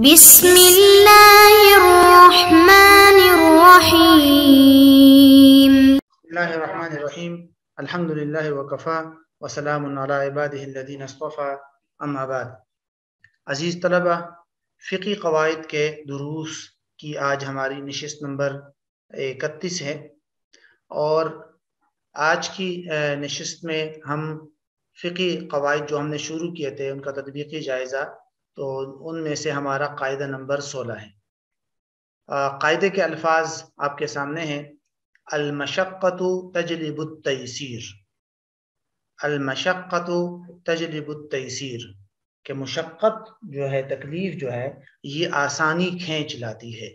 بسم اللہ الرحمن الرحیم بسم اللہ الرحمن الرحیم الحمد للہ وکفا وسلام علی عبادہ الذین اصطفى اما بعد۔ عزیز طلبہ، فقی قواعد کے دروس کی آج ہماری نشست نمبر 31 ہے، اور آج کی نشست میں ہم فقی قواعد جو ہم نے شروع کیے تھے ان کا تطبیقی جائزہ، تو ان میں سے ہمارا قاعدہ نمبر 16 ہے۔ قاعدے کے الفاظ آپ کے سامنے ہیں۔ المشقۃ تجلب التیسیر، المشقۃ تجلب التیسیر، کہ مشقت جو ہے، تکلیف جو ہے، یہ آسانی کھینچ لاتی ہے۔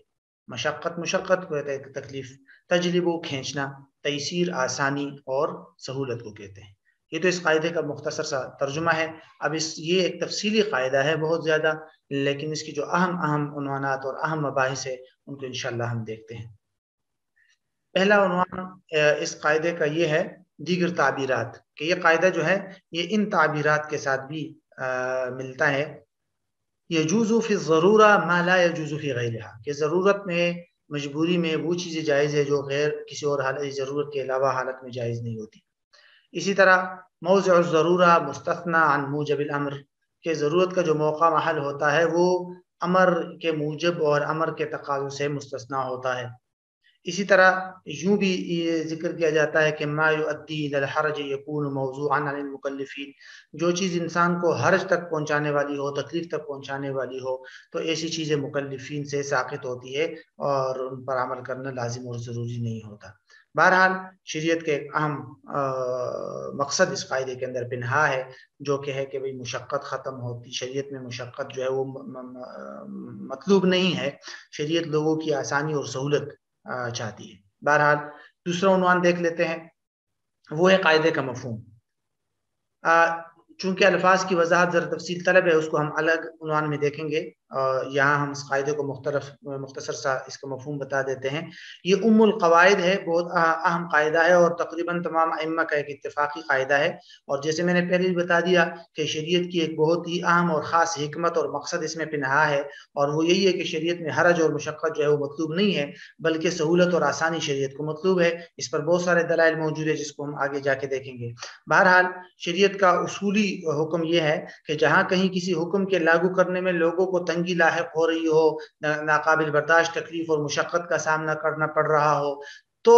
مشقت کو کہتے ہیں تکلیف، تجلب کھینچنا، تیسیر آسانی اور سہولت کو کہتے ہیں۔ یہ تو اس قاعدے کا مختصر سا ترجمہ ہے۔ اب یہ ایک تفصیلی قاعدہ ہے بہت زیادہ، لیکن اس کی جو اہم عنوانات اور اہم مباحث ہے ان کو انشاءاللہ ہم دیکھتے ہیں۔ پہلا عنوان اس قاعدے کا یہ ہے دیگر تعبیرات، کہ یہ قاعدہ جو ہے یہ ان تعبیرات کے ساتھ بھی ملتا ہے۔ یجوز فی الضرورہ ما لا یجوز فی غیرہا، کہ ضرورت میں، مجبوری میں وہ چیزیں جائز ہے جو غیر کسی اور حالت، ضرورت کے علاوہ حالت میں جائز نہیں ہوتی۔ اسی طرح موضع الضرورہ مستثنی عن موجب الامر، کہ ضرورت کا جو موقع محل ہوتا ہے وہ امر کے موجب اور امر کے تقاضوں سے مستثنی ہوتا ہے۔ اسی طرح یوں بھی یہ ذکر کیا جاتا ہے کہ ما یؤدی الی الحرج یکون موضوعا عن المکلفین، جو چیز انسان کو حرج تک پہنچانے والی ہو، تکلیف تک پہنچانے والی ہو، تو ایسی چیزیں مکلفین سے ساقط ہوتی ہے اور ان پر عمل کرنا لازم اور ضروری نہیں ہوتا۔ بہرحال شریعت کے ایک اہم مقصد اس قاعدے کے اندر پنہا ہے، جو کہ ہے کہ بھئی مشقت ختم ہوتی، شریعت میں مشقت جو ہے وہ مطلوب نہیں ہے، شریعت لوگوں کی آسانی اور سہولت چاہتی ہے۔ بہرحال دوسرا عنوان دیکھ لیتے ہیں، وہ ہے قاعدے کا مفہوم۔ چونکہ الفاظ کی وضاحت ذرا تفصیل طلب ہے، اس کو ہم الگ عنوان میں دیکھیں گے، یہاں ہم اس قاعدے کو مختصر سا اس کا مفہوم بتا دیتے ہیں۔ یہ ام القواعد ہے، بہت اہم قاعدہ ہے اور تقریباً تمام ائمہ کا ایک اتفاقی قاعدہ ہے، اور جیسے میں نے پہلے بھی بتا دیا کہ شریعت کی ایک بہت ہی اہم اور خاص حکمت اور مقصد اس میں پنہا ہے، اور وہ یہی ہے کہ شریعت میں حرج اور مشقت جو ہے وہ مطلوب نہیں ہے، بلکہ سہولت اور آسانی شریعت کو مطلوب ہے۔ اس پر بہت سارے دلائل موجود ہیں جس کو ہم آگے جا کے دیکھیں گے۔ بہرحال شریعت کا اصولی حکم یہ ہے کہ جہاں کہیں کسی حکم کے لاگو کرنے میں لوگوں کو تنگی لاحق ہو رہی ہو، ناقابل برداشت تکلیف اور مشقت کا سامنا کرنا پڑ رہا ہو، تو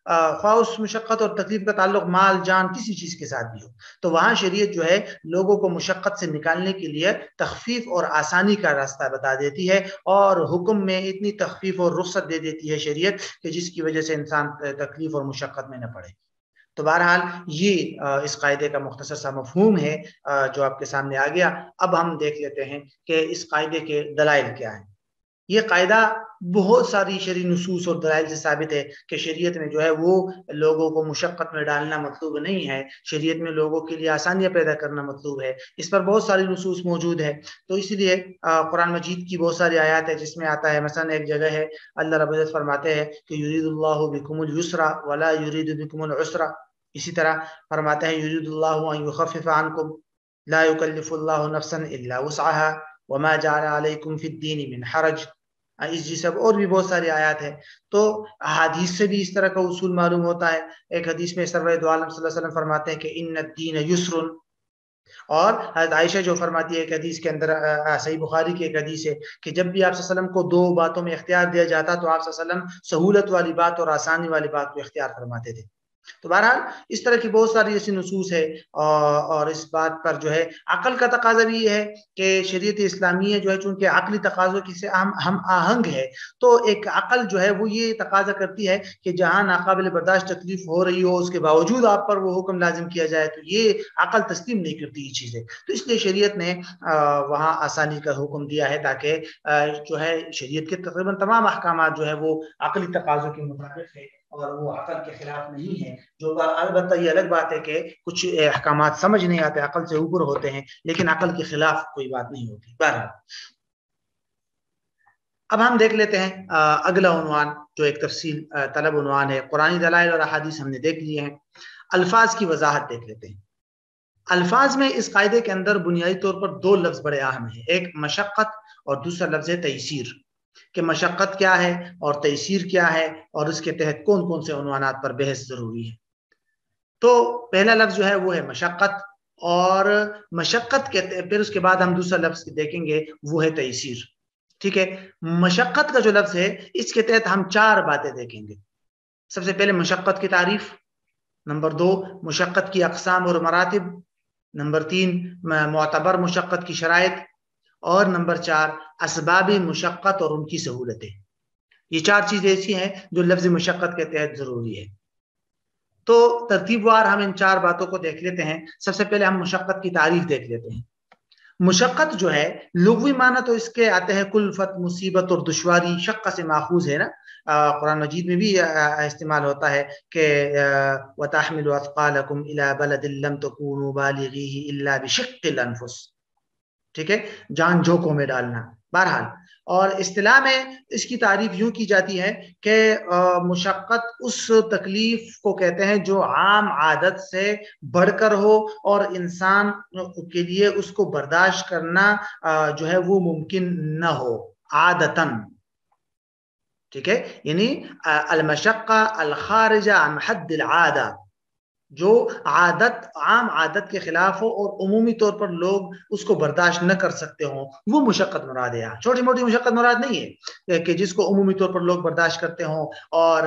خواہ اس مشقت اور تکلیف کا تعلق مال، جان، کسی چیز کے ساتھ بھی ہو، تو وہاں شریعت جو ہے لوگوں کو مشقت سے نکالنے کے لیے تخفیف اور آسانی کا راستہ بتا دیتی ہے، اور حکم میں اتنی تخفیف اور رخصت دے دیتی ہے شریعت کہ جس کی وجہ سے انسان تکلیف اور مشقت میں نہ پڑے۔ تو بہرحال یہ اس قاعدے کا مختصر سا مفہوم ہے جو آپ کے سامنے آ گیا۔ اب ہم دیکھ لیتے ہیں کہ اس قاعدے کے دلائل کیا ہیں۔ یہ قاعدہ بہت ساری شرعی نصوص اور دلائل سے ثابت ہے کہ شریعت میں جو ہے وہ لوگوں کو مشقت میں ڈالنا مطلوب نہیں ہے، شریعت میں لوگوں کے لیے آسانیاں پیدا کرنا مطلوب ہے۔ اس پر بہت ساری نصوص موجود ہے، تو اس لیے قرآن مجید کی بہت ساری آیات ہے جس میں آتا ہے، مثلا ایک جگہ ہے اللہ رب العزت فرماتے ہیں کہ یرید اللہ بکم اليسر ولا یرید بکم العسر، اسی طرح فرماتے ہیں یرید اللہ ان یخفف عنکم لا یکلف اللہ نفسا الا وسعها وما جعل علیکم فی الدین من حرج، اس سب اور بھی بہت ساری آیات ہیں۔ تو حدیث سے بھی اس طرح کا اصول معلوم ہوتا ہے۔ ایک حدیث میں سرور دو عالم صلی اللہ علیہ وسلم فرماتے ہیں کہ ان الدین یسر، اور حضرت عائشہ جو فرماتی ہے ایک حدیث کے اندر، صحیح بخاری کی ایک حدیث ہے کہ جب بھی آپ صلی اللہ علیہ وسلم کو دو باتوں میں اختیار دیا جاتا تو آپ صلی اللہ علیہ وسلم سہولت والی بات اور آسانی والی بات کو اختیار فرماتے تھے۔ تو بہرحال اس طرح کی بہت ساری ایسی نصوص ہے، اور اس بات پر جو ہے عقل کا تقاضا بھی یہ ہے کہ شریعت اسلامیہ جو ہے چونکہ عقلی تقاضوں کی سے ہم آہنگ ہے، تو ایک عقل جو ہے وہ یہ تقاضا کرتی ہے کہ جہاں ناقابل برداشت تکلیف ہو رہی ہو اس کے باوجود آپ پر وہ حکم لازم کیا جائے، تو یہ عقل تسلیم نہیں کرتی یہ چیزیں۔ تو اس لیے شریعت نے وہاں آسانی کا حکم دیا ہے، تاکہ جو ہے شریعت کے تقریباً تمام احکامات جو ہے وہ عقلی تقاضوں کے مطابق ہے اور وہ عقل کے خلاف نہیں ہے۔ جو البتہ یہ الگ بات ہے کہ کچھ احکامات سمجھ نہیں آتے، عقل سے اوپر ہوتے ہیں، لیکن عقل کے خلاف کوئی بات نہیں ہوتی۔ بہرحال اب ہم دیکھ لیتے ہیں اگلا عنوان جو ایک تفصیل طلب عنوان ہے۔ قرآنی دلائل اور احادیث ہم نے دیکھ لیے ہیں، الفاظ کی وضاحت دیکھ لیتے ہیں۔ الفاظ میں اس قاعدے کے اندر بنیادی طور پر دو لفظ بڑے اہم ہیں، ایک مشقت اور دوسرا لفظ ہے تیسیر، کہ مشقت کیا ہے اور تیسیر کیا ہے اور اس کے تحت کون کون سے عنوانات پر بحث ضروری ہے۔ تو پہلا لفظ جو ہے وہ ہے مشقت، اور مشقت کے پھر اس کے بعد ہم دوسرا لفظ دیکھیں گے وہ ہے تیسیر، ٹھیک ہے۔ مشقت کا جو لفظ ہے اس کے تحت ہم چار باتیں دیکھیں گے۔ سب سے پہلے مشقت کی تعریف، نمبر 2 مشقت کی اقسام اور مراتب، نمبر 3 معتبر مشقت کی شرائط، اور نمبر 4 اسباب مشقت اور ان کی سہولتیں۔ یہ چار چیزیں ایسی ہیں جو لفظ مشقت کے تحت ضروری ہے۔ تو ترتیب وار ہم ان چار باتوں کو دیکھ لیتے ہیں۔ سب سے پہلے ہم مشقت کی تعریف دیکھ لیتے ہیں۔ مشقت جو ہے لغوی معنی تو اس کے آتے ہیں کلفت، مصیبت اور دشواری، شق سے ماخوذ ہے نا، قرآن مجید میں بھی استعمال ہوتا ہے کہ وَتَحْمِلُ أَثْقَالَكُمْ إِلَى بَلَدٍ لَمْ تَكُونُوا بَالِغِيهِ إِلَّا بِشِقِّ الْأَنفُسِ، ٹھیک ہے، جان جھونکوں میں ڈالنا۔ بہرحال، اور اصطلاح میں اس کی تعریف یوں کی جاتی ہے کہ مشقت اس تکلیف کو کہتے ہیں جو عام عادت سے بڑھ کر ہو اور انسان کے لیے اس کو برداشت کرنا جو ہے وہ ممکن نہ ہو عادتاً، ٹھیک ہے، یعنی المشقہ الخارجہ عن حد العادہ، جو عادت عام عادت کے خلاف ہو اور عمومی طور پر لوگ اس کو برداشت نہ کر سکتے ہوں، وہ مشقت مراد ہے۔ چھوٹی موٹی مشقت مراد نہیں ہے کہ جس کو عمومی طور پر لوگ برداشت کرتے ہوں، اور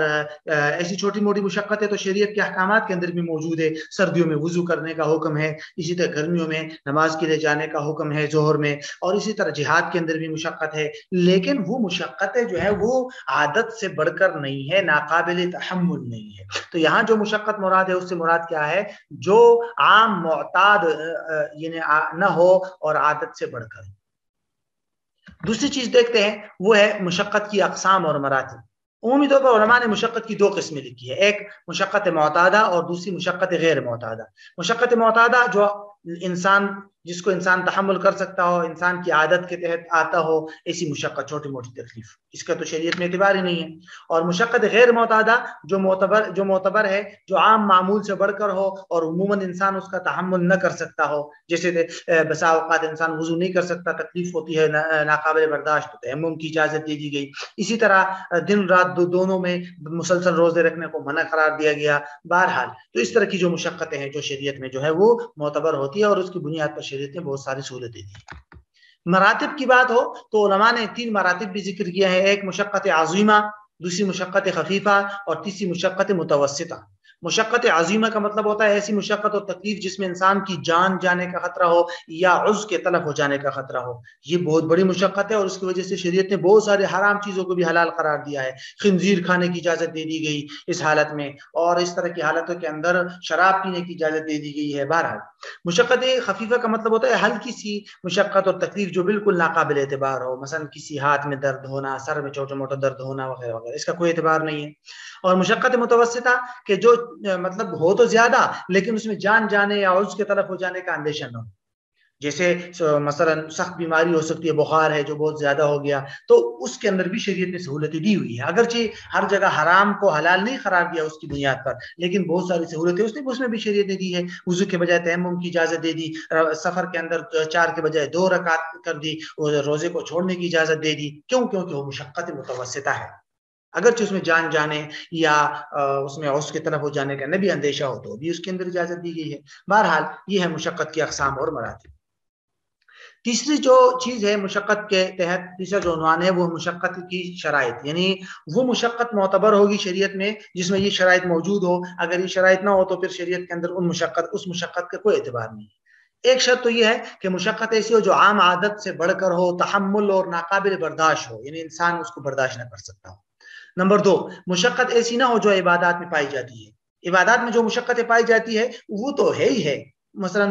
ایسی چھوٹی موٹی مشقت ہے تو شریعت کے احکامات کے اندر بھی موجود ہے۔ سردیوں میں وضو کرنے کا حکم ہے، اسی طرح گرمیوں میں نماز کے لیے جانے کا حکم ہے ظہر میں، اور اسی طرح جہاد کے اندر بھی مشقت ہے، لیکن وہ مشقت جو ہے وہ عادت سے بڑھ کر نہیں ہے، ناقابل تحمل نہیں ہے۔ تو یہاں جو مشقت مراد ہے اس سے مراد کیا ہے؟ جو عام معتاد یعنی نہ ہو اور عادت سے بڑھ کر۔ دوسری چیز دیکھتے ہیں وہ ہے مشقت کی اقسام اور مراتب۔ عمومی طور پر علماء نے مشقت کی دو قسمیں لکھی ہے، ایک مشقت معتادہ اور دوسری مشقت غیر معتادہ۔ مشقت معتادہ جو انسان جس کو انسان تحمل کر سکتا ہو، انسان کی عادت کے تحت آتا ہو، ایسی مشقت، چھوٹی موٹی تکلیف، اس کا تو شریعت میں اعتبار ہی نہیں ہے۔ اور مشقت غیر معتادہ جو معتبر ہے، جو عام معمول سے بڑھ کر ہو اور عموماً انسان اس کا تحمل نہ کر سکتا ہو، جیسے بسا اوقات انسان وضو نہیں کر سکتا، تکلیف ہوتی ہے، ناقابل برداشت، تیمم کی اجازت دے دی گئی۔ اسی طرح دن رات دونوں میں مسلسل روزے رکھنے کو منع قرار دیا گیا۔ بہرحال تو اس طرح کی جو مشقتیں ہیں جو شریعت میں جو ہے وہ معتبر ہوتی ہے، اور اس کی بنیاد پر شریعت نے بہت ساری سہولتیں دی۔ مراتب کی بات ہو تو علماء نے 3 مراتب بھی ذکر کیا ہے، ایک مشقت عظیمہ، دوسری مشقت خفیفہ اور تیسری مشقت متوسطہ۔ مشقت عظیمہ کا مطلب ہوتا ہے ایسی مشقت اور تکلیف جس میں انسان کی جان جانے کا خطرہ ہو یا عضو کے تلف ہو جانے کا خطرہ ہو۔ یہ بہت بڑی مشقت ہے، اور اس کی وجہ سے شریعت نے بہت سارے حرام چیزوں کو بھی حلال قرار دیا ہے۔ خنزیر کھانے کی اجازت دے دی گئی اس حالت میں، اور اس طرح کی حالتوں کے اندر شراب پینے کی اجازت دے دی گئی ہے۔ بہرحال مشقت خفیفہ کا مطلب ہوتا ہے ہلکی سی مشقت اور تکلیف جو بالکل ناقابل اعتبار ہو، مثلا کسی ہاتھ میں درد ہونا، سر میں چھوٹا موٹا درد ہونا وغیرہ وغیرہ، اس کا کوئی اعتبار نہیں ہے۔ اور مشقت متوسطہ کہ جو مطلب ہو تو زیادہ لیکن اس میں جان جانے یا عضو کے تلف ہو جانے کا اندیشہ نہ ہو، جیسے مثلا سخت بیماری ہو سکتی ہے، بخار ہے جو بہت زیادہ ہو گیا، تو اس کے اندر بھی شریعت نے سہولتیں دی ہوئی ہے۔ اگرچہ ہر جگہ حرام کو حلال نہیں قرار دیا اس کی بنیاد پر، لیکن بہت ساری سہولتیں اس میں بھی شریعت نے دی ہے۔ وضو کے بجائے تیمم کی اجازت دے دی، سفر کے اندر 4 کے بجائے 2 رکعت کر دی، روزے کو چھوڑنے کی اجازت دے دی۔ کیونکہ وہ مشقت متوسطہ ہے، اگرچہ اس میں جان جانے یا اس میں عضو کے تلف ہو جانے کا نہ بھی اندیشہ ہو تو بھی اس کے اندر اجازت دی گئی ہے۔ بہرحال یہ ہے مشقت کی اقسام اور مراتب۔ تیسری جو چیز ہے مشقت کے تحت، تیسرا جو عنوان ہے وہ مشقت کی شرائط، یعنی وہ مشقت معتبر ہوگی شریعت میں جس میں یہ شرائط موجود ہو۔ اگر یہ شرائط نہ ہو تو پھر شریعت کے اندر اس مشقت کا کوئی اعتبار نہیں۔ ایک شرط تو یہ ہے کہ مشقت ایسی ہو جو عام عادت سے بڑھ کر ہو، تحمل اور ناقابل برداشت ہو، یعنی انسان اس کو برداشت نہ کر سکتا ہو۔ نمبر 2 مشقت ایسی نہ ہو جو عبادات میں پائی جاتی ہے۔ عبادات میں جو مشقتیں پائی جاتی ہے وہ تو ہے ہی ہے، مثلا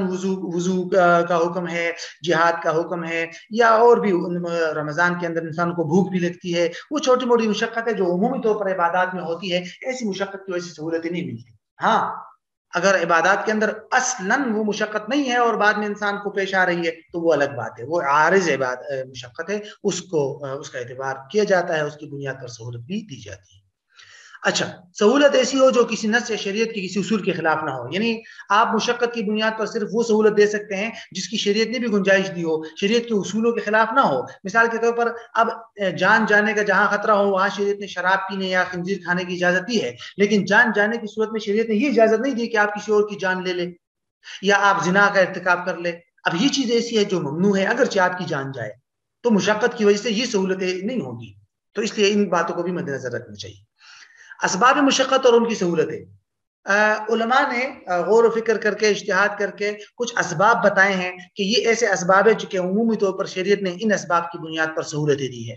وضو کا حکم ہے، جہاد کا حکم ہے، یا اور بھی رمضان کے اندر انسان کو بھوک بھی لگتی ہے، وہ چھوٹی موٹی مشقت ہے جو عمومی طور پر عبادات میں ہوتی ہے، ایسی مشقت کی وجہ سے سہولتیں نہیں ملتی۔ ہاں اگر عبادات کے اندر اصلاً وہ مشقت نہیں ہے اور بعد میں انسان کو پیش آ رہی ہے تو وہ الگ بات ہے، وہ عارض مشقت ہے، اس کا اعتبار کیا جاتا ہے، اس کی بنیاد پر سہولت بھی دی جاتی ہے۔ اچھا، سہولت ایسی ہو جو کسی نص یا شریعت کے کسی اصول کے خلاف نہ ہو، یعنی آپ مشقت کی بنیاد پر صرف وہ سہولت دے سکتے ہیں جس کی شریعت نے بھی گنجائش دی ہو، شریعت کے اصولوں کے خلاف نہ ہو۔ مثال کے طور پر اب جان جانے کا جہاں خطرہ ہو وہاں شریعت نے شراب پینے یا خنزیر کھانے کی اجازت دی ہے، لیکن جان جانے کی صورت میں شریعت نے یہ اجازت نہیں دی کہ آپ کسی اور کی جان لے لیں یا آپ زنا کا ارتکاب کر لیں۔ اب یہ چیز ایسی ہے جو ممنوع ہے اگرچہ آپ کی جان جائے، تو مشقت کی وجہ سے یہ سہولتیں نہیں ہوگی، تو اس لیے ان باتوں کو بھی مد نظر رکھنا چاہیے۔ اسباب مشقت اور ان کی سہولتیں، علماء نے غور و فکر کر کے اجتہاد کر کے کچھ اسباب بتائے ہیں کہ یہ ایسے اسباب ہیں جو کہ عمومی طور پر شریعت نے ان اسباب کی بنیاد پر سہولتیں دی ہے۔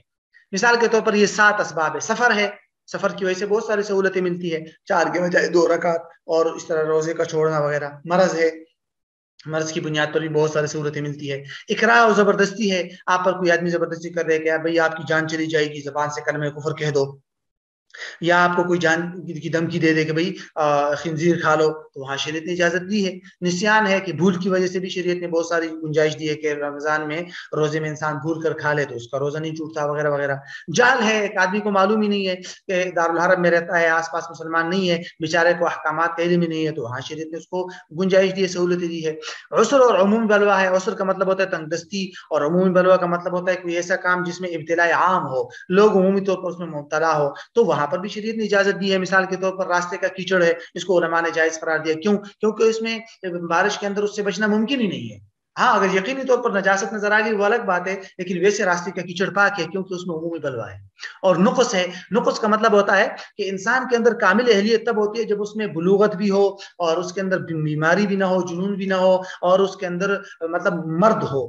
مثال کے طور پر یہ 7 اسباب ہے۔ سفر ہے، سفر کی وجہ سے بہت ساری سہولتیں ملتی ہے، 4 کے بجائے 2 رکعت، اور اس طرح روزے کا چھوڑنا وغیرہ۔ مرض ہے، مرض کی بنیاد پر بھی بہت ساری سہولتیں ملتی ہے۔ اکراہ اور زبردستی ہے، آپ پر کوئی آدمی زبردستی کر رہے کہ بھئی آپ کی جان چلی جائے گی، زبان سے کلمہ کفر کہہ دو، یا آپ کو کوئی جان کی دھمکی دے دے کہ بھئی خنزیر کھا لو، تو وہاں شریعت نے اجازت دی ہے۔ نسیان ہے کہ بھول کی وجہ سے بھی شریعت نے بہت ساری گنجائش دی ہے کہ رمضان میں روزے میں انسان بھول کر کھا لے تو اس کا روزہ نہیں ٹوٹتا وغیرہ وغیرہ۔ جہل ہے، ایک آدمی کو معلوم ہی نہیں ہے کہ دارالحرم میں رہتا ہے، آس پاس مسلمان نہیں ہے، بیچارے کو احکامات کا علم ہی نہیں ہے، تو وہاں شریعت نے اس کو گنجائش دی ہے، سہولتیں دی ہے۔ عسر اور عمومی بلوا ہے، عسر کا مطلب ہوتا ہے تنگ دستی، اور عمومی بلوا کا مطلب ہوتا ہے کوئی ایسا کام جس میں ابتلا عام ہو، لوگ عمومی طور پر اس میں مبتلا ہو، تو وہاں پر بھی شریعت نے اجازت دی ہے۔ مثال کے طور پر راستے کا کیچڑ ہے، اس کو علماء نے جائز قرار دیا، کیوں؟ کیونکہ اس میں بارش کے اندر اس سے بچنا ممکن ہی نہیں ہے۔ ہاں اگر یقینی طور پر نجاست نظر آ گئی وہ الگ بات ہے، لیکن ویسے راستے کا کیچڑ پاک ہے کیونکہ اس میں عمومی بلوا ہے۔ اور نقص ہے، نقص کا مطلب ہوتا ہے کہ انسان کے اندر کامل اہلیت تب ہوتی ہے جب اس میں بلوغت بھی ہو، اور اس کے اندر بیماری بھی نہ ہو، جنون بھی نہ ہو، اور اس کے اندر مطلب مرد ہو،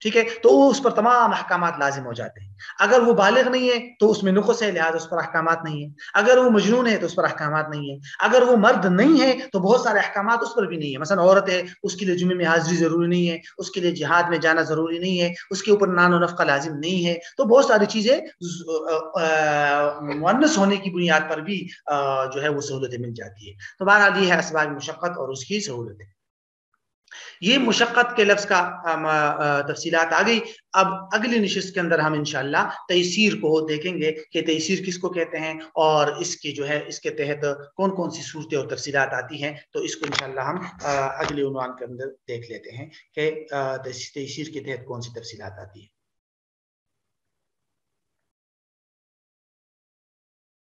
ٹھیک ہے، تو اس پر تمام احکامات لازم ہو جاتے ہیں۔ اگر وہ بالغ نہیں ہے تو اس میں نقص ہے، لہٰذا اس پر احکامات نہیں ہے۔ اگر وہ مجنون ہے تو اس پر احکامات نہیں ہے۔ اگر وہ مرد نہیں ہے تو بہت سارے احکامات اس پر بھی نہیں ہے۔ مثلا عورت ہے، اس کے لیے جمعے میں حاضری ضروری نہیں ہے، اس کے لیے جہاد میں جانا ضروری نہیں ہے، اس کے اوپر نان و نفقہ لازم نہیں ہے، تو بہت ساری چیزیں مؤنث ہونے کی بنیاد پر بھی جو ہے وہ سہولتیں مل جاتی ہے۔ تو بہرحال یہ ہے اسباب مشقت اور اس کی سہولتیں۔ یہ مشقت کے لفظ کا تفصیلات آ گئی۔ اب اگلی نشست کے اندر ہم انشاءاللہ تیسیر کو دیکھیں گے کہ تیسیر کس کو کہتے ہیں، اور اس کی جو ہے اس کے تحت کون کون سی صورتیں اور تفصیلات آتی ہیں، تو اس کو انشاءاللہ ہم اگلے عنوان کے اندر دیکھ لیتے ہیں کہ تیسیر کے تحت کون سی تفصیلات آتی ہیں۔